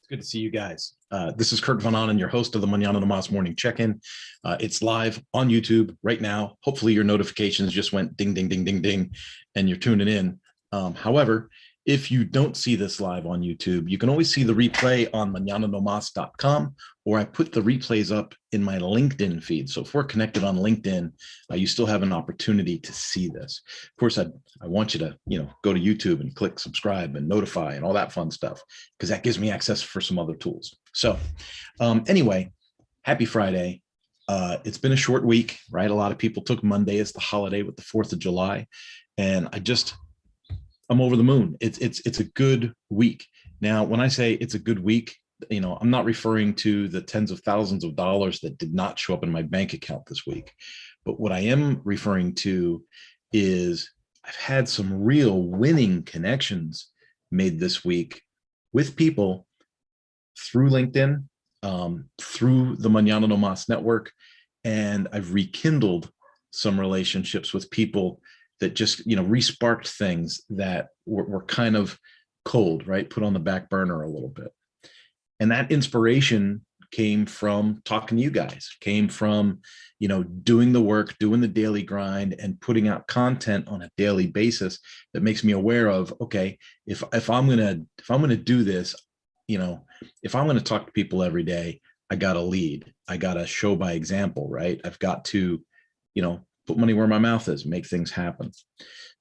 Good to see you guys. This is Kurt Van Anen, your host of the Mañana Morning Check-In. It's live on YouTube right now. Hopefully your notifications just went ding, ding, ding, ding, ding, and you're tuning in. However, if you don't see this live on YouTube, you can always see the replay on mañananomas.com, or I put the replays up in my LinkedIn feed. So if we're connected on LinkedIn, you still have an opportunity to see this. Of course, I want you to, go to YouTube and click subscribe and notify and all that fun stuff, because that gives me access for some other tools. So anyway, happy Friday. It's been a short week, right? A lot of people took Monday as the holiday with the 4th of July. And I'm over the moon. It's a good week. Now, when I say it's a good week, I'm not referring to the tens of thousands of dollars that did not show up in my bank account this week. But what I am referring to is I've had some real winning connections made this week with people through LinkedIn, through the Mañana No Mas network, and I've rekindled some relationships with people that just, re-sparked things that were kind of cold, right? Put on the back burner a little bit. And that inspiration came from talking to you guys, came from, doing the work, doing the daily grind, and putting out content on a daily basis that makes me aware of, okay, if I'm gonna do this, if I'm gonna talk to people every day, I gotta lead, I gotta show by example, right? I've got to, put money where my mouth is, make things happen.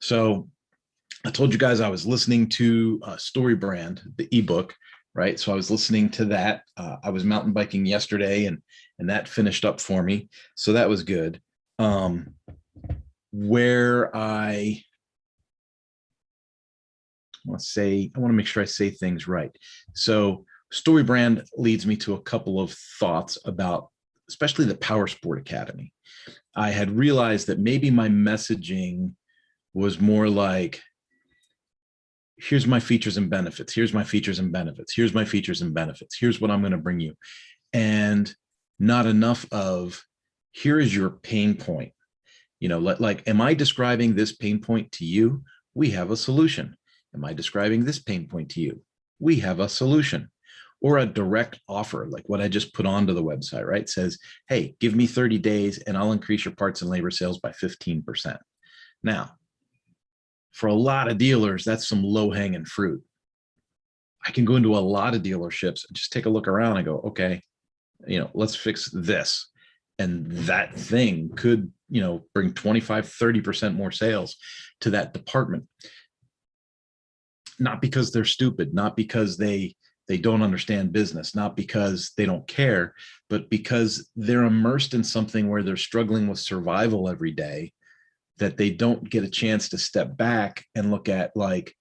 So I told you guys I was listening to Storybrand, the ebook, right? So I was listening to that. I was mountain biking yesterday, and that finished up for me. So that was good. Where I want to make sure I say things right. So Storybrand leads me to a couple of thoughts about, especially the Power Sport Academy. I had realized that maybe my messaging was more like, here's my features and benefits. Here's my features and benefits. Here's my features and benefits. Here's what I'm going to bring you. And not enough of, here is your pain point. Like, am I describing this pain point to you? We have a solution. Am I describing this pain point to you? We have a solution. Or a direct offer, like what I just put onto the website, right? Says, hey, give me 30 days and I'll increase your parts and labor sales by 15%. Now, for a lot of dealers, that's some low-hanging fruit. I can go into a lot of dealerships and just take a look around and go, okay, let's fix this. And that thing could, bring 25, 30% more sales to that department. Not because they're stupid, not because they don't understand business, not because they don't care, but because they're immersed in something where they're struggling with survival every day, that they don't get a chance to step back and look at like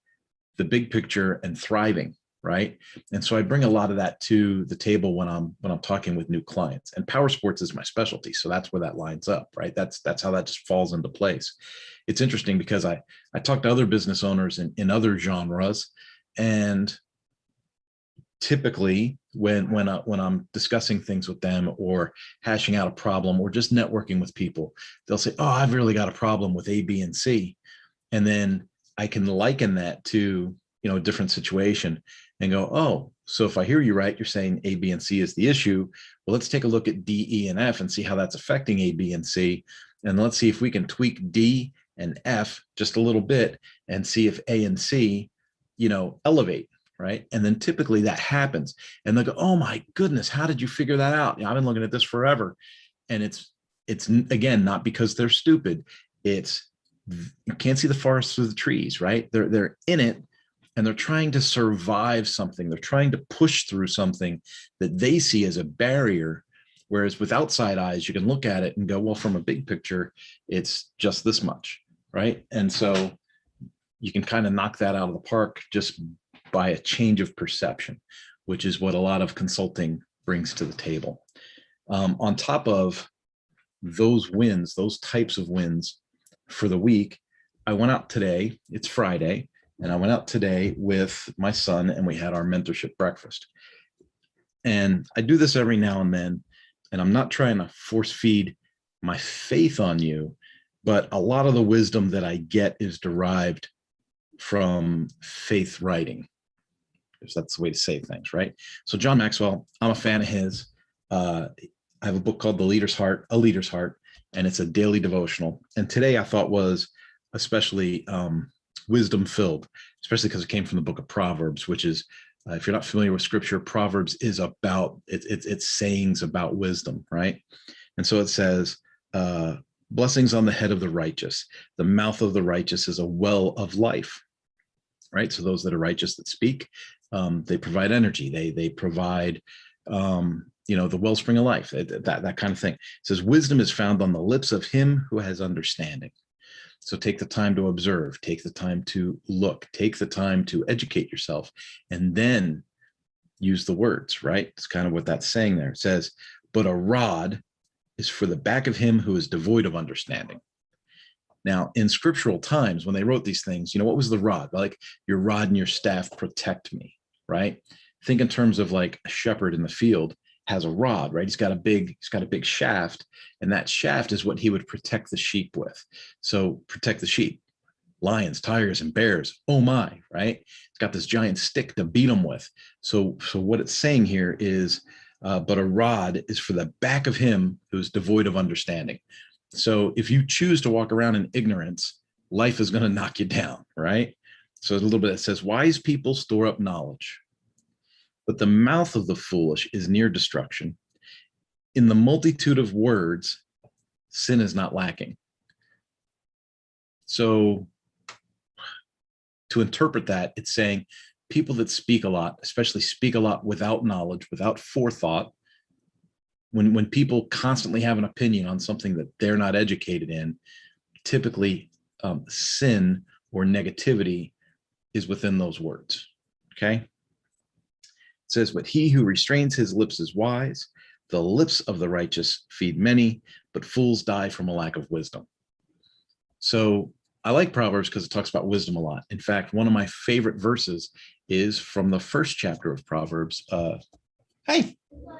the big picture and thriving, right? And so I bring a lot of that to the table when I'm talking with new clients. And power sports is my specialty, so that's where that lines up, right? That's how that just falls into place. It's interesting because I talk to other business owners in other genres, and typically when I'm discussing things with them or hashing out a problem or just networking with people, they'll say, oh, I've really got a problem with A, B, and C. And then I can liken that to, a different situation and go, oh, so if I hear you right, you're saying A, B, and C is the issue. Well, let's take a look at D, E, and F and see how that's affecting A, B, and C. And let's see if we can tweak D and F just a little bit and see if A and C, elevate. Right. And then typically that happens and they'll go, oh my goodness, how did you figure that out? I've been looking at this forever. And it's again, not because they're stupid. It's, you can't see the forest through the trees, right? They're in it and they're trying to survive something. They're trying to push through something that they see as a barrier. Whereas with outside eyes, you can look at it and go, well, from a big picture, it's just this much. Right. And so you can kind of knock that out of the park just by a change of perception, which is what a lot of consulting brings to the table. On top of those wins, those types of wins for the week, I went out today, it's Friday, and I went out today with my son and we had our mentorship breakfast. And I do this every now and then, and I'm not trying to force feed my faith on you, but a lot of the wisdom that I get is derived from faith writing. perspectives. That's the way to say things, right? So John Maxwell, I'm a fan of his. I have a book called The Leader's Heart, A Leader's Heart, and it's a daily devotional. And today I thought was especially wisdom filled, especially because it came from the book of Proverbs, which is, if you're not familiar with scripture, Proverbs is about, it's sayings about wisdom, right? And so it says, blessings on the head of the righteous. The mouth of the righteous is a well of life, right? So those that are righteous that speak, they provide energy. They provide, the wellspring of life, that kind of thing. It says, wisdom is found on the lips of him who has understanding. So take the time to observe, take the time to look, take the time to educate yourself, and then use the words, right? It's kind of what that's saying there. It says, but a rod is for the back of him who is devoid of understanding. Now, in scriptural times, when they wrote these things, what was the rod? Like, your rod and your staff protect me, right? Think in terms of like a shepherd in the field has a rod, right? He's got a big shaft, and that shaft is what he would protect the sheep with. So protect the sheep, lions, tigers, and bears. Oh my, right? It's got this giant stick to beat them with. So what it's saying here is, but a rod is for the back of him who's devoid of understanding. So if you choose to walk around in ignorance, life is going to knock you down, right? So a little bit, it says, wise people store up knowledge, but the mouth of the foolish is near destruction. In the multitude of words, sin is not lacking. So to interpret that, it's saying people that speak a lot, especially speak a lot without knowledge, without forethought, when people constantly have an opinion on something that they're not educated in, typically sin or negativity is within those words, okay? It says, but he who restrains his lips is wise. The lips of the righteous feed many, but fools die from a lack of wisdom. So I like Proverbs because it talks about wisdom a lot. In fact, one of my favorite verses is from the first chapter of Proverbs. Hey. Hello.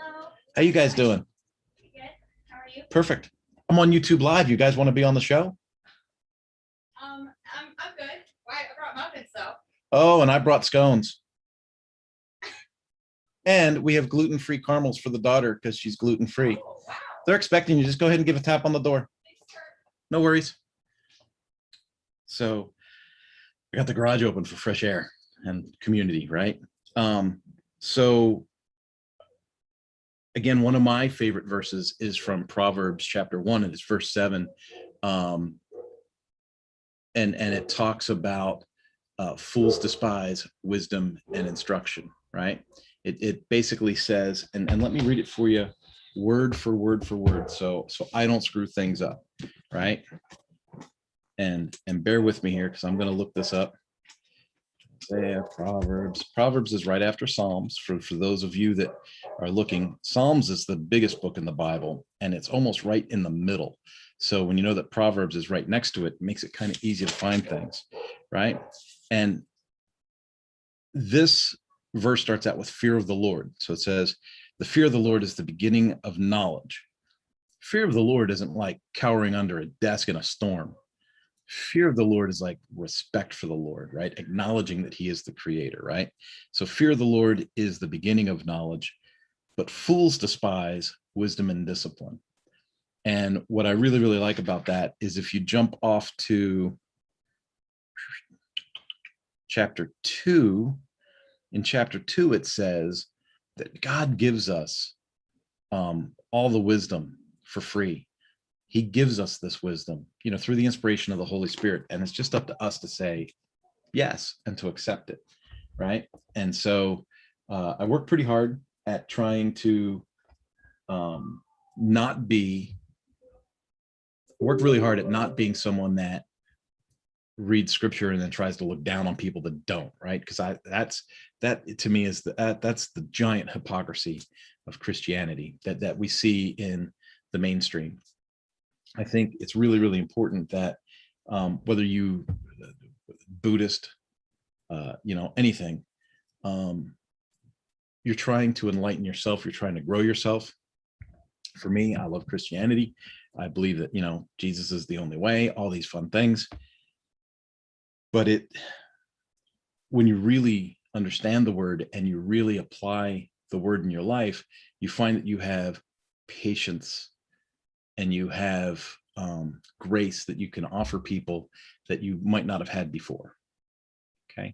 How you guys doing? Good. How are you? Perfect. I'm on YouTube Live. You guys want to be on the show? I'm good. I brought muffins though. Oh, and I brought scones. And we have gluten-free caramels for the daughter because she's gluten-free. Oh, wow. They're expecting you. Just go ahead and give a tap on the door. No worries. So I got the garage open for fresh air and community, right? So again, one of my favorite verses is from Proverbs chapter 1, and it's verse 7. And it talks about fools despise wisdom and instruction, right? It basically says, and let me read it for you word for word for word, so I don't screw things up, right? And bear with me here because I'm going to look this up. Proverbs is right after Psalms. For those of you that are looking, Psalms is the biggest book in the Bible, and it's almost right in the middle. So when you know that Proverbs is right next to it, it makes it kind of easy to find things, right? And this verse starts out with fear of the Lord. So it says, the fear of the Lord is the beginning of knowledge. Fear of the Lord isn't like cowering under a desk in a storm. Fear of the Lord is like respect for the Lord, right? Acknowledging that he is the creator, right? So fear of the Lord is the beginning of knowledge, but fools despise wisdom and discipline. And what I really, really like about that is if you jump off to chapter 2, in chapter 2, it says that God gives us all the wisdom for free. He gives us this wisdom, through the inspiration of the Holy Spirit. And it's just up to us to say yes and to accept it, right? And so I work pretty hard at trying to not being someone that reads scripture and then tries to look down on people that don't, right? Because that to me is that's the giant hypocrisy of Christianity that we see in the mainstream. I think it's really, really important that whether you Buddhist, anything, you're trying to enlighten yourself. You're trying to grow yourself. For me, I love Christianity. I believe that, Jesus is the only way, all these fun things. But when you really understand the word and you really apply the word in your life, you find that you have patience and you have grace that you can offer people that you might not have had before. Okay,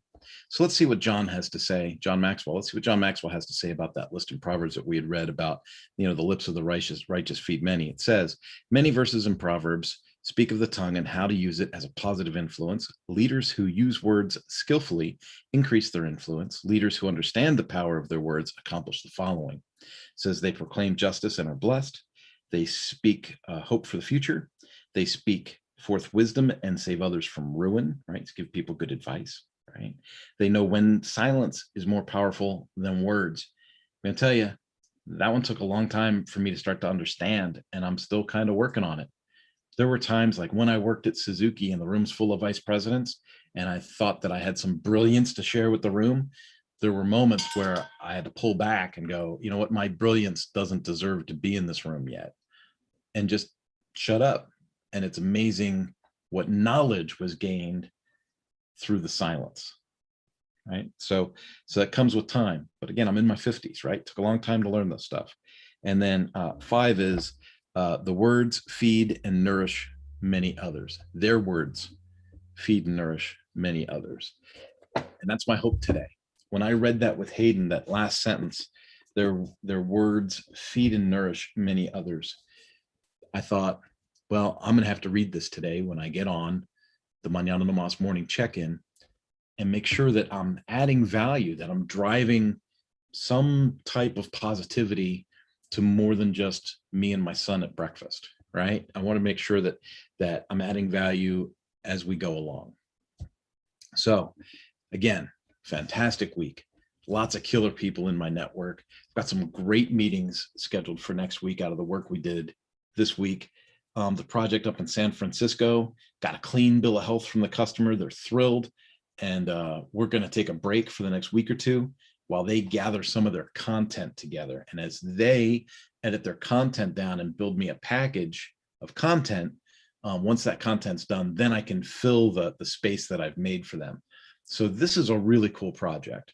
so let's see what John has to say. John Maxwell. Let's see what John Maxwell has to say about that list in Proverbs that we had read about. The lips of the righteous feed many. It says many verses in Proverbs speak of the tongue and how to use it as a positive influence. Leaders who use words skillfully increase their influence. Leaders who understand the power of their words accomplish the following. It says they proclaim justice and are blessed. They speak hope for the future. They speak forth wisdom and save others from ruin, right? To give people good advice, right? They know when silence is more powerful than words. I'm going to tell you, that one took a long time for me to start to understand, and I'm still kind of working on it. There were times like when I worked at Suzuki and the room's full of vice presidents, and I thought that I had some brilliance to share with the room. There were moments where I had to pull back and go, you know what, my brilliance doesn't deserve to be in this room yet, and just shut up. And it's amazing what knowledge was gained through the silence, right? So that comes with time. But again, I'm in my 50s, right? It took a long time to learn this stuff. And then 5 is the words feed and nourish many others. Their words feed and nourish many others. And that's my hope today. When I read that with Hayden, that last sentence, their words feed and nourish many others, I thought, well, I'm going to have to read this today when I get on the Mañana Nomás morning check-in and make sure that I'm adding value, that I'm driving some type of positivity to more than just me and my son at breakfast, right? I want to make sure that I'm adding value as we go along. So again, fantastic week. Lots of killer people in my network. I've got some great meetings scheduled for next week out of the work we did this week. The project up in San Francisco got a clean bill of health from the customer. They're thrilled. And we're going to take a break for the next week or two while they gather some of their content together. And as they edit their content down and build me a package of content, once that content's done, then I can fill the space that I've made for them. So this is a really cool project.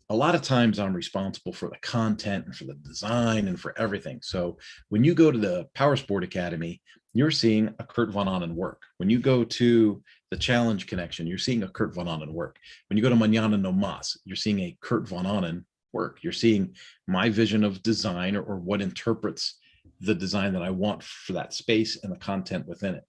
A lot of times I'm responsible for the content and for the design and for everything. So when you go to the Power Sport Academy, you're seeing a Kurt Von Onen work. When you go to the Challenge Connection, you're seeing a Kurt Von Onen work. When you go to Mañana Nomás, you're seeing a Kurt Von Onen work. You're seeing my vision of design or what interprets the design that I want for that space and the content within it.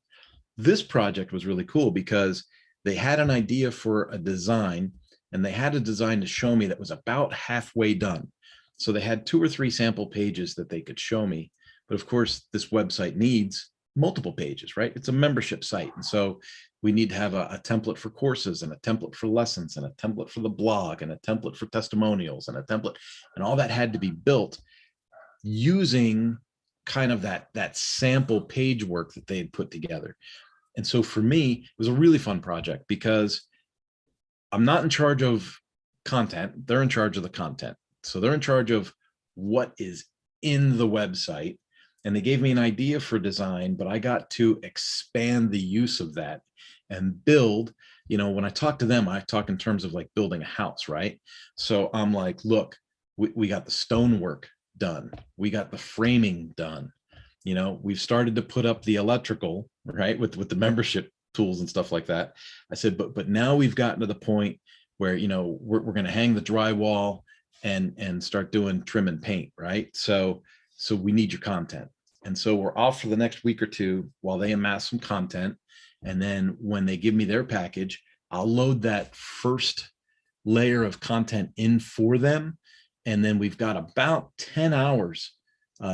This project was really cool because they had an idea for a design and they had a design to show me that was about halfway done. So they had 2 or 3 sample pages that they could show me. But of course, this website needs multiple pages, right? It's a membership site. And so we need to have a template for courses and a template for lessons and a template for the blog and a template for testimonials and a template. And all that had to be built using kind of that sample page work that they had put together. And so for me, it was a really fun project because I'm not in charge of content. They're in charge of the content. So they're in charge of what is in the website. And they gave me an idea for design, but I got to expand the use of that and build. When I talk to them, I talk in terms of like building a house, right? So I'm like, look, we got the stonework done. We got the framing done. We've started to put up the electrical, right? With the membership tools and stuff like that. I said, but now we've gotten to the point where, we're going to hang the drywall and start doing trim and paint, right? So we need your content. And so we're off for the next week or two while they amass some content. And then when they give me their package, I'll load that first layer of content in for them. And then we've got about 10 hours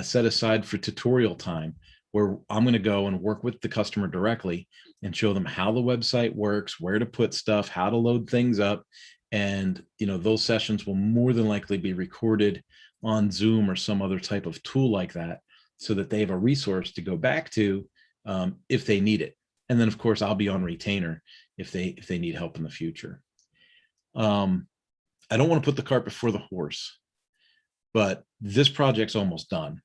set aside for tutorial time where I'm going to go and work with the customer directly and show them how the website works, where to put stuff, how to load things up. And, those sessions will more than likely be recorded on Zoom or some other type of tool like that so that they have a resource to go back to if they need it. And then, of course, I'll be on retainer if they need help in the future. I don't want to put the cart before the horse, but this project's almost done.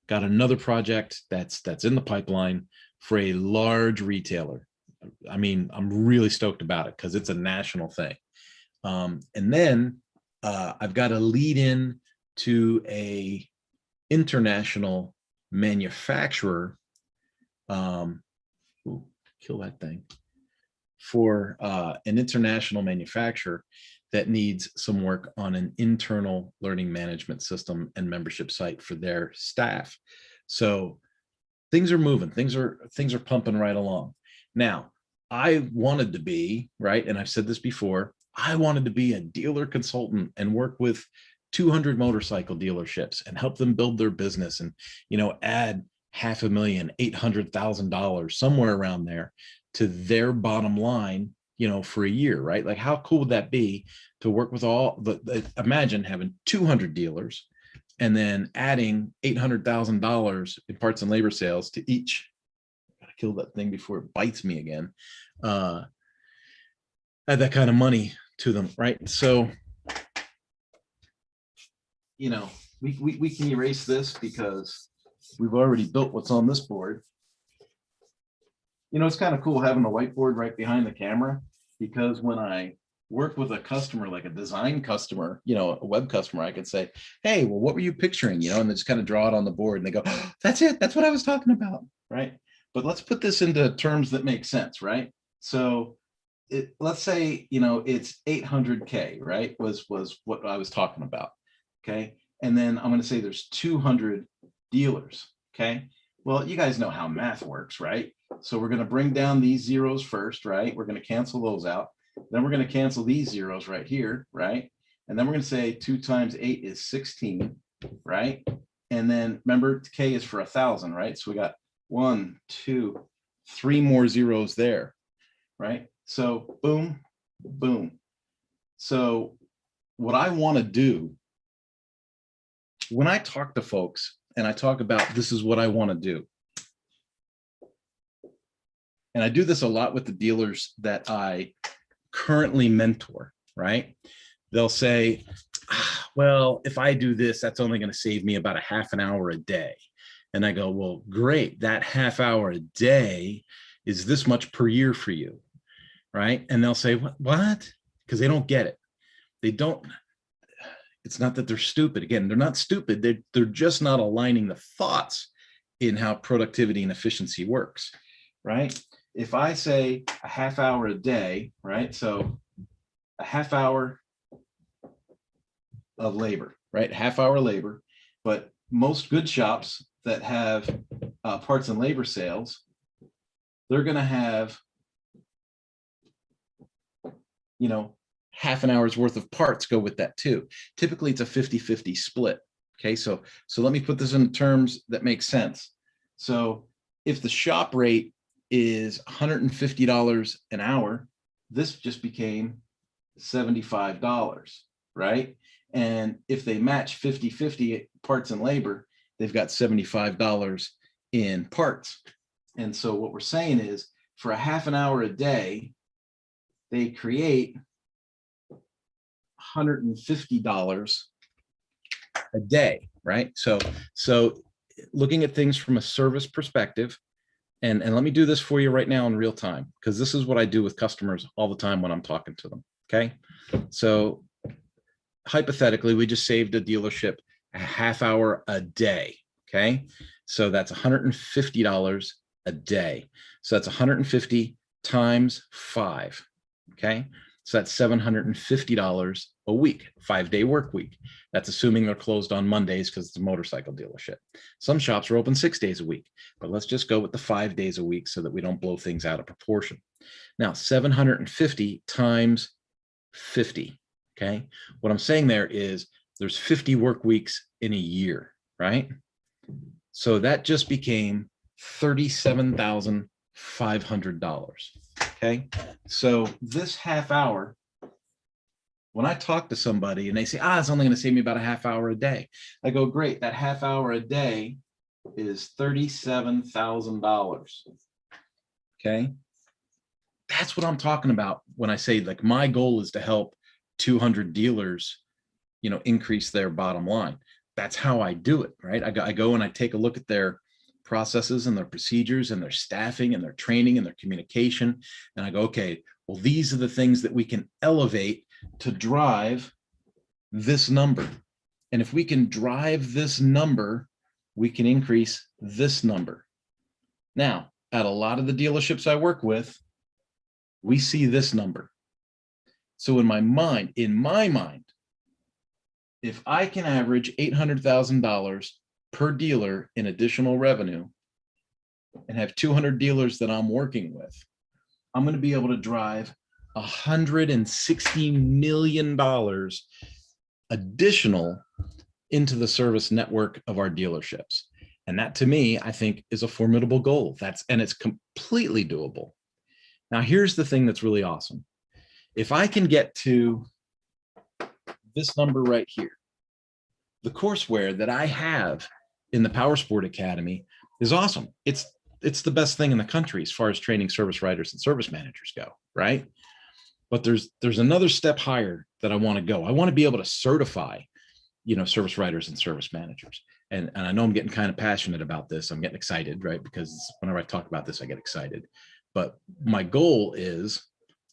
Got another project that's in the pipeline for a large retailer. I mean, I'm really stoked about it because it's a national thing. And then I've got to lead in to a international manufacturer. Ooh, kill that thing. For an international manufacturer that needs some work on an internal learning management system and membership site for their staff. So things are moving, things are pumping right along. Now, I wanted to be, right, and I've said this before, I wanted to be a dealer consultant and work with 200 motorcycle dealerships and help them build their business and, add $500,000, $800,000, somewhere around there to their bottom line, for a year, right? Like, how cool would that be to work with imagine having 200 dealers and then adding $800,000 in parts and labor sales to each. Gotta kill that thing before it bites me again. Add that kind of money to them, right? So, we can erase this because we've already built what's on this board. It's kind of cool having the whiteboard right behind the camera, because when I work with a customer, like a design customer, a web customer, I could say, hey, well, what were you picturing? And they just kind of draw it on the board and they go, oh, that's it. That's what I was talking about. Right. But let's put this into terms that make sense. Right. So let's say, it's 800K, right? Was what I was talking about. Okay. And then I'm going to say there's 200 dealers. Okay. Well, you guys know how math works, right? So we're going to bring down these zeros first, right? We're going to cancel those out. Then we're going to cancel these zeros right here, right? And then we're going to say 2 times 8 is 16, right? And then remember, K is for 1,000, right? So we got 1, 2, 3 more zeros there, right? So boom, boom. So what I want to do when I talk to folks and I talk about this is what I want to do, and I do this a lot with the dealers that I currently mentor, right? They'll say, well, if I do this, that's only going to save me about a half an hour a day. And I go, well, great. That half hour a day is this much per year for you, right? And they'll say, what? Because they don't get it. They don't. It's not that they're stupid. Again, they're not stupid. They're just not aligning the thoughts in how productivity and efficiency works, right? If I say a half hour a day, right? So a half hour of labor, right? Half hour labor, but most good shops that have parts and labor sales, they're going to have, half an hour's worth of parts go with that too. Typically it's a 50-50 split. Okay. So let me put this in terms that make sense. So if the shop rate is $150 an hour, this just became $75, right? And if they match 50-50 parts and labor, they've got $75 in parts. And so what we're saying is for a half an hour a day, they create $150 a day, right? So looking at things from a service perspective, and let me do this for you right now in real time, because this is what I do with customers all the time when I'm talking to them. Okay. So hypothetically, we just saved a dealership a half hour a day. Okay. So that's $150 a day. So that's 150 times 5. Okay. So that's $750 a week, 5-day work week. That's assuming they're closed on Mondays because it's a motorcycle dealership. Some shops are open 6 days a week, but let's just go with the 5 days a week so that we don't blow things out of proportion. Now, 750 times 50. Okay. What I'm saying there is there's 50 work weeks in a year, right? So that just became $37,500. Okay. So this half hour, when I talk to somebody and they say, it's only going to save me about a half hour a day, I go, great. That half hour a day is $37,000. Okay. That's what I'm talking about when I say, like, my goal is to help 200 dealers, increase their bottom line. That's how I do it, right? I go and I take a look at their processes and their procedures and their staffing and their training and their communication. And I go, okay, well, these are the things that we can elevate to drive this number. And if we can drive this number, we can increase this number. Now, at a lot of the dealerships I work with, we see this number. So in my mind, if I can average $800,000 per dealer in additional revenue and have 200 dealers that I'm working with, I'm going to be able to drive $160 million additional into the service network of our dealerships. And that, to me, I think is a formidable goal. And it's completely doable. Now, here's the thing that's really awesome. If I can get to this number right here, the courseware that I have in the Powersport Academy is awesome. It's the best thing in the country as far as training service writers and service managers go, right? But there's another step higher that I want to go. I want to be able to certify, service writers and service managers. And I know I'm getting kind of passionate about this. I'm getting excited, right? Because whenever I talk about this, I get excited. But my goal is,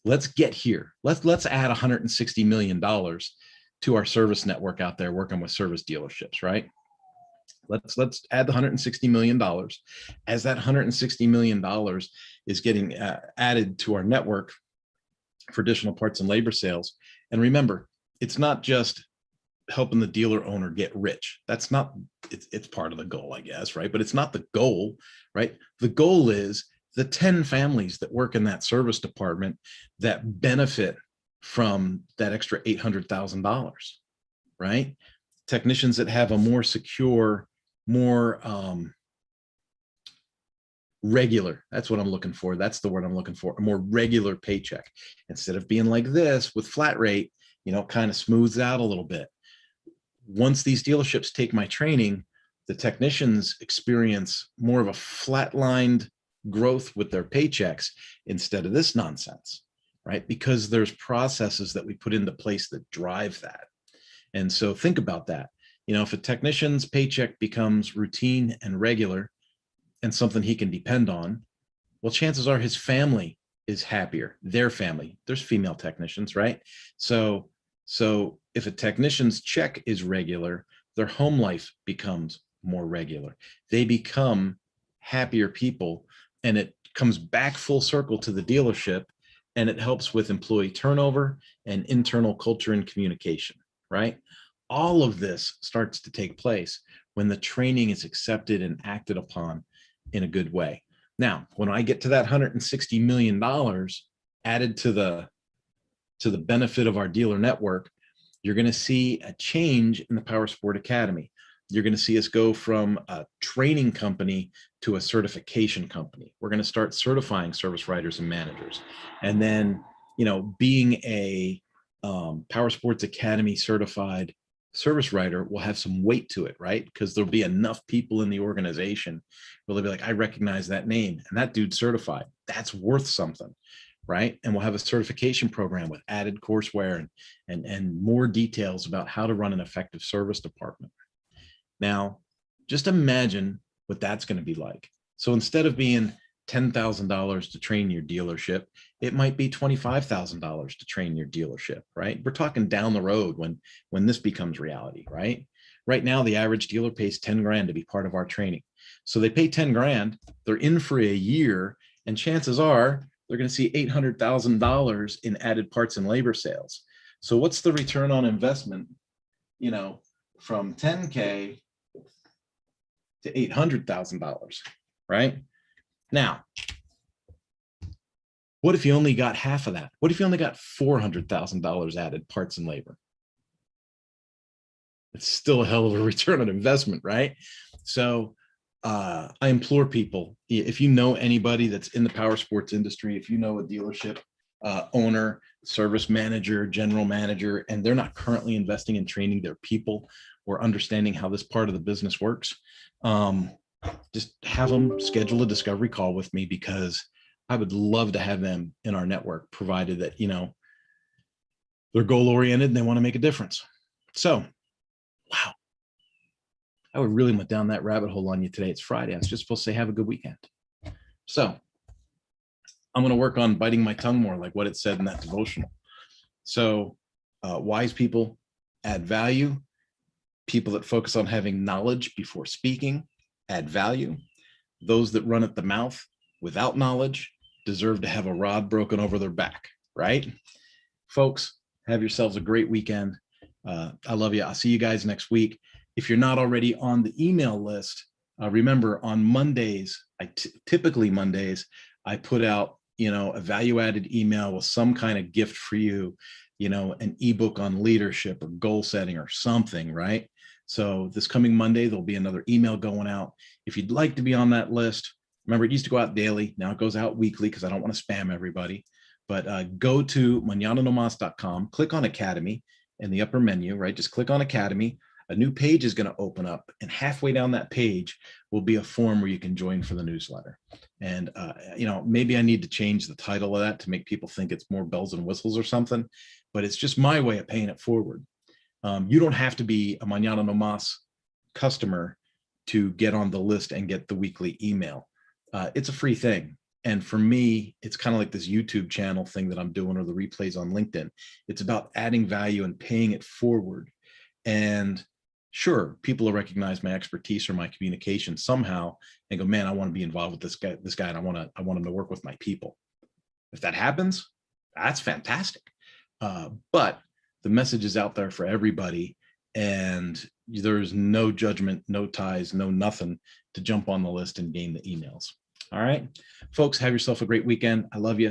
let's get here. Let's add $160 million to our service network out there working with service dealerships, right? Let's add the $160 million. As that $160 million is getting added to our network for additional parts and labor sales. And remember, it's not just helping the dealer owner get rich. That's not, it's part of the goal, I guess, right? But it's not the goal, right? The goal is the 10 families that work in that service department that benefit from that extra $800,000, right? Technicians that have a more secure, more regular, that's what I'm looking for. That's the word I'm looking for, a more regular paycheck. Instead of being like this with flat rate, kind of smooths out a little bit. Once these dealerships take my training, the technicians experience more of a flatlined growth with their paychecks instead of this nonsense, right? Because there's processes that we put into place that drive that. And so think about that. If a technician's paycheck becomes routine and regular and something he can depend on, well, chances are his family is happier, their family. There's female technicians, right? So if a technician's check is regular, their home life becomes more regular. They become happier people, and it comes back full circle to the dealership, and it helps with employee turnover and internal culture and communication, right? All of this starts to take place when the training is accepted and acted upon in a good way. Now, when I get to that $160 million added to the benefit of our dealer network, you're going to see a change in the Powersport Academy. You're going to see us go from a training company to a certification company. We're going to start certifying service writers and managers. And then, being a Powersports Academy certified service writer will have some weight to it, right? Because there'll be enough people in the organization where they'll be like, I recognize that name and that dude's certified. That's worth something, right? And we'll have a certification program with added courseware and more details about how to run an effective service department. Now, just imagine what that's going to be like. So instead of being $10,000 to train your dealership, it might be $25,000 to train your dealership, right? We're talking down the road when this becomes reality, right? Right now, the average dealer pays 10 grand to be part of our training. So they pay 10 grand, they're in for a year, and chances are they're going to see $800,000 in added parts and labor sales. So what's the return on investment, from 10K to $800,000, right? Now, what if you only got half of that? What if you only got $400,000 added parts and labor? It's still a hell of a return on investment, right? So I implore people, if you know anybody that's in the power sports industry, if you know a dealership owner, service manager, general manager, and they're not currently investing in training their people or understanding how this part of the business works, just have them schedule a discovery call with me, because I would love to have them in our network, provided that, they're goal oriented and they want to make a difference. So, wow, I would really went down that rabbit hole on you today. It's Friday. I was just supposed to say, have a good weekend. So I'm going to work on biting my tongue more, like what it said in that devotional. So wise people add value. People that focus on having knowledge before speaking add value. Those that run at the mouth without knowledge deserve to have a rod broken over their back, right? Folks, have yourselves a great weekend. I love you. I'll see you guys next week. If you're not already on the email list, remember on Mondays, typically Mondays, I put out, a value-added email with some kind of gift for you, an ebook on leadership or goal setting or something, right? So this coming Monday, there'll be another email going out. If you'd like to be on that list, remember it used to go out daily. Now it goes out weekly because I don't want to spam everybody. But go to mañananomas.com, click on Academy in the upper menu, right? Just click on Academy. A new page is going to open up, and halfway down that page will be a form where you can join for the newsletter. And, maybe I need to change the title of that to make people think it's more bells and whistles or something, but it's just my way of paying it forward. You don't have to be a Mañana No Mas customer to get on the list and get the weekly email. It's a free thing. And for me, it's kind of like this YouTube channel thing that I'm doing, or the replays on LinkedIn. It's about adding value and paying it forward. And sure, people will recognize my expertise or my communication somehow and go, man, I want to be involved with this guy, and I want him to work with my people. If that happens, that's fantastic. But the message is out there for everybody, and there's no judgment, no ties, no nothing to jump on the list and gain the emails. All right, folks, have yourself a great weekend. I love you.